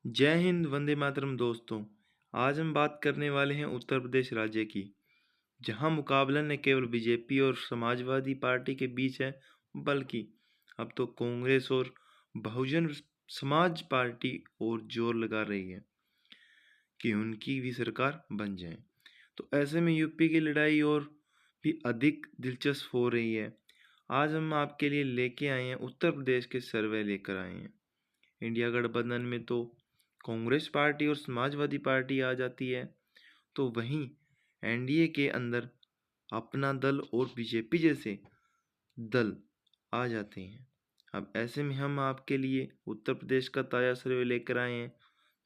जय हिंद, वंदे मातरम दोस्तों। आज हम बात करने वाले हैं उत्तर प्रदेश राज्य की, जहां मुकाबला न केवल बीजेपी और समाजवादी पार्टी के बीच है, बल्कि अब तो कांग्रेस और बहुजन समाज पार्टी और जोर लगा रही है कि उनकी भी सरकार बन जाए। तो ऐसे में यूपी की लड़ाई और भी अधिक दिलचस्प हो रही है। आज हम आपके लिए लेके आए हैं उत्तर प्रदेश के सर्वे लेकर आए हैं। इंडिया गठबंधन में तो कांग्रेस पार्टी और समाजवादी पार्टी आ जाती है, तो वहीं एनडीए के अंदर अपना दल और बीजेपी जैसे दल आ जाते हैं। अब ऐसे में हम आपके लिए उत्तर प्रदेश का ताज़ा सर्वे लेकर आए हैं,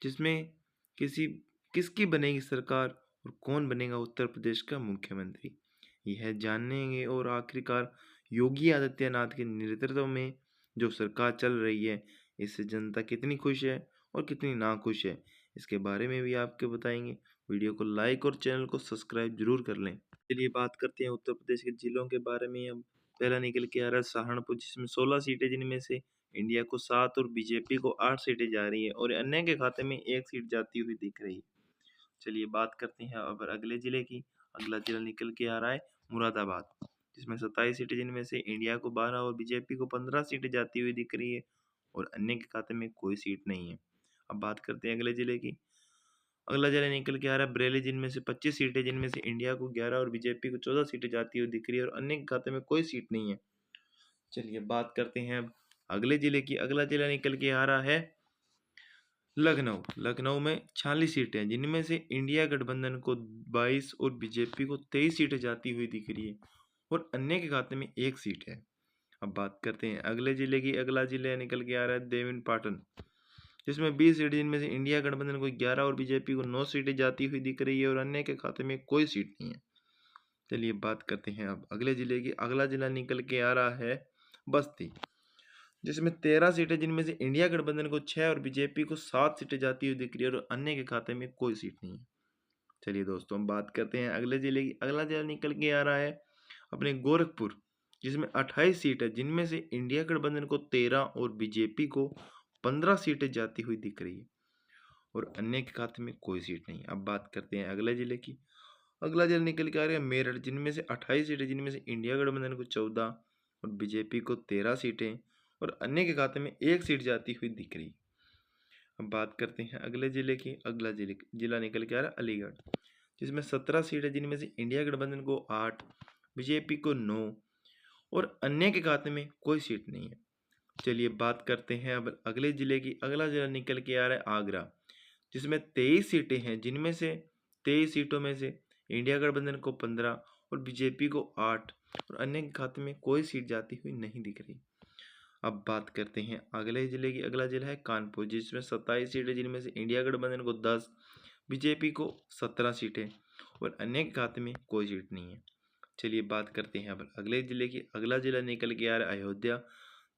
जिसमें किसी किसकी बनेगी सरकार और कौन बनेगा उत्तर प्रदेश का मुख्यमंत्री, यह जानेंगे। और आखिरकार योगी आदित्यनाथ के नेतृत्व में जो सरकार चल रही है, इससे जनता कितनी खुश है और कितनी नाखुश है, इसके बारे में भी आपको बताएंगे। वीडियो को लाइक और चैनल को सब्सक्राइब जरूर कर लें। चलिए बात करते हैं उत्तर प्रदेश के जिलों के बारे में। अब पहला निकल के आ रहा है सहारनपुर, जिसमें 16 सीटें, जिनमें से इंडिया को 7 और बीजेपी को 8 सीटें जा रही है और अन्य के खाते में 1 सीट जाती हुई दिख रही है। चलिए बात करते हैं अब अगले जिले की। अगला जिला निकल के आ रहा है मुरादाबाद, जिसमें 27 सीटें, जिनमें से इंडिया को 12 और बीजेपी को 15 सीटें जाती हुई दिख रही है और अन्य के खाते में कोई सीट नहीं है। अब बात करते हैं अगले जिले की। अगला जिला निकल के आ रहा है बरेली, जिनमें से 25 सीटें, जिनमें से इंडिया को 11 और बीजेपी को 14 सीटें जाती हुई दिख रही है और अन्य के खाते में कोई सीट नहीं है। चलिए बात करते हैं अब अगले जिले की। अगला जिला निकल के आ रहा है लखनऊ। लखनऊ में 46 सीटें हैं, जिनमें से इंडिया गठबंधन को 22 और बीजेपी को 23 सीटें जाती हुई दिख रही है और अन्य के खाते में 1 सीट है। अब बात करते हैं अगले जिले की। अगला जिला निकल के आ रहा है देवेंद्र पाटन, जिसमें 20 सीटें, जिनमें से इंडिया गठबंधन को 11 और बीजेपी को 9 सीटें जाती हुई दिख रही है और अन्य के खाते में कोई सीट नहीं है। चलिए बात करते हैं अब अगले जिले की। अगला जिला निकल के आ रहा है बस्ती, जिसमें 13 सीटें, जिनमें से इंडिया गठबंधन को 6 और बीजेपी को 7 सीटें जाती हुई दिख रही है और अन्य के खाते में कोई सीट नहीं है। चलिए दोस्तों, हम बात करते हैं अगले जिले की। अगला जिला निकल के आ रहा है अपने गोरखपुर, जिसमें 28 सीट है, जिनमें से इंडिया गठबंधन को 13 और बीजेपी को 15 सीटें जाती हुई दिख रही है और अन्य के खाते में कोई सीट नहीं। अब बात करते हैं अगले जिले की। अगला जिला निकल के आ रहा है मेरठ, जिनमें से 28 सीटें, जिनमें से इंडिया गठबंधन को 14 और बीजेपी को 13 सीटें और अन्य के खाते में 1 सीट जाती हुई दिख रही। अब बात करते हैं अगले जिले की। अगला जिला निकल के आ रहा है अलीगढ़, जिसमें 17 सीटें, जिनमें से इंडिया गठबंधन को 8, बीजेपी को 9 और अन्य के खाते में कोई सीट नहीं है। चलिए बात करते हैं अब अगले जिले की। अगला जिला निकल के आ रहा है आगरा, जिसमें 23 सीटें हैं, जिनमें से 23 सीटों में से इंडिया गठबंधन को 15 और बीजेपी को 8 और अन्य के खाते में कोई सीट जाती हुई नहीं दिख रही। अब बात करते हैं अगले जिले की। अगला जिला है कानपुर, जिसमें 27 सीटें, जिनमें से इंडिया गठबंधन को 10, बीजेपी को 17 सीटें और अन्य के खाते में कोई सीट नहीं है। चलिए बात करते हैं अब अगले जिले की। अगला जिला निकल के आ रहा है अयोध्या,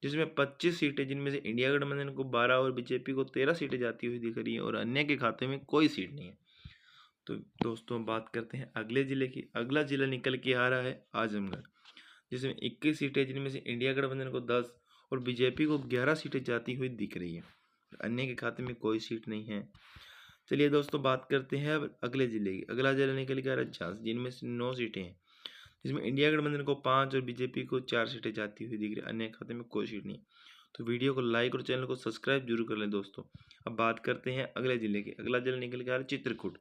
जिसमें 25 सीटें, जिनमें से इंडिया गठबंधन को 12 और बीजेपी को 13 सीटें जाती हुई दिख रही है और अन्य के खाते में कोई सीट नहीं है। तो दोस्तों, बात करते हैं अगले जिले की। अगला जिला निकल के आ रहा है आजमगढ़, जिसमें 21 सीटें, जिनमें से इंडिया गठबंधन को 10 और बीजेपी को 11 सीटें जाती हुई दिख रही है, अन्य के खाते में कोई सीट नहीं है। चलिए दोस्तों, बात करते हैं अब अगले जिले की। अगला जिला निकल के आ रहा है झांसी, जिनमें से 9 सीटें हैं, जिसमें इंडिया गठबंधन को 5 और बीजेपी को 4 सीटें जाती हुई दिख रही है, अन्य के खाते में कोई सीट नहीं। तो वीडियो को लाइक और चैनल को सब्सक्राइब जरूर कर लें दोस्तों। अब बात करते हैं अगले जिले की। अगला जिला निकल के आ रहा है चित्रकूट,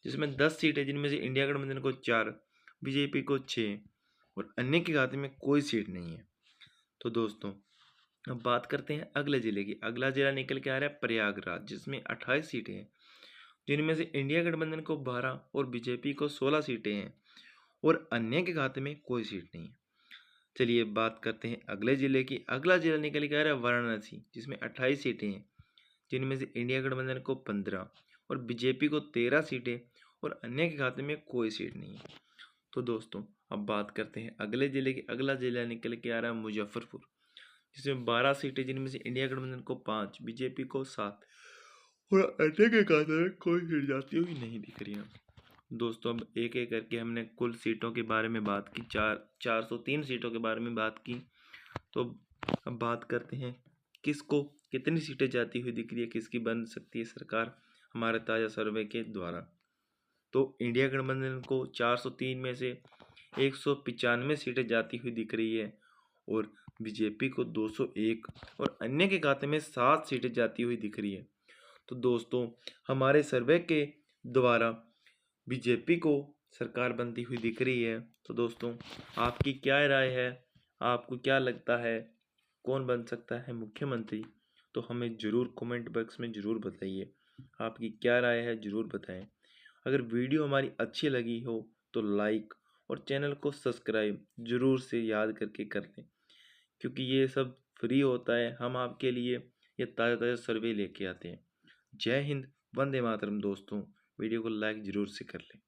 जिसमें 10 सीटें, जिनमें से इंडिया गठबंधन को 4, बीजेपी को 6 और अन्य के खाते में कोई सीट नहीं है। तो दोस्तों, अब बात करते हैं अगले जिले की। अगला जिला निकल के आ रहा है प्रयागराज, जिसमें 28 सीटें हैं, जिनमें से इंडिया गठबंधन को 12 और बीजेपी को 16 सीटें हैं और अन्य के खाते में कोई सीट नहीं है। चलिए बात करते हैं अगले जिले की। अगला जिला निकल के आ रहा है वाराणसी, जिसमें 28 सीटें हैं, जिनमें से इंडिया गठबंधन को 15 और बीजेपी को 13 सीटें और अन्य के खाते में कोई सीट नहीं है। तो दोस्तों, अब बात करते हैं अगले जिले की। अगला जिला निकल के आ रहा है मुजफ्फरपुर, जिसमें 12 सीटें, जिनमें से इंडिया गठबंधन को 5, बीजेपी को 7 और अन्य के खाते में कोई सीट जाती हुई नहीं दिख रही है। दोस्तों, अब एक एक करके हमने कुल सीटों के बारे में बात की, 403 सीटों के बारे में बात की। तो अब बात करते हैं किसको कितनी सीटें जाती हुई दिख रही है, किसकी बन सकती है सरकार हमारे ताज़ा सर्वे के द्वारा। तो इंडिया गठबंधन को 403 में से 195 सीटें जाती हुई दिख रही है और बीजेपी को 201 और अन्य के खाते में 7 सीटें जाती हुई दिख रही है। तो दोस्तों, हमारे सर्वे के द्वारा बीजेपी को सरकार बनती हुई दिख रही है। तो दोस्तों, आपकी क्या राय है? आपको क्या लगता है कौन बन सकता है मुख्यमंत्री? तो हमें ज़रूर कमेंट बॉक्स में ज़रूर बताइए। आपकी क्या राय है, ज़रूर बताएं। अगर वीडियो हमारी अच्छी लगी हो तो लाइक और चैनल को सब्सक्राइब ज़रूर से याद करके कर लें, क्योंकि ये सब फ्री होता है। हम आपके लिए ये ताज़ा ताज़ा सर्वे लेके आते हैं। जय हिंद, वंदे मातरम दोस्तों। वीडियो को लाइक ज़रूर से कर लें।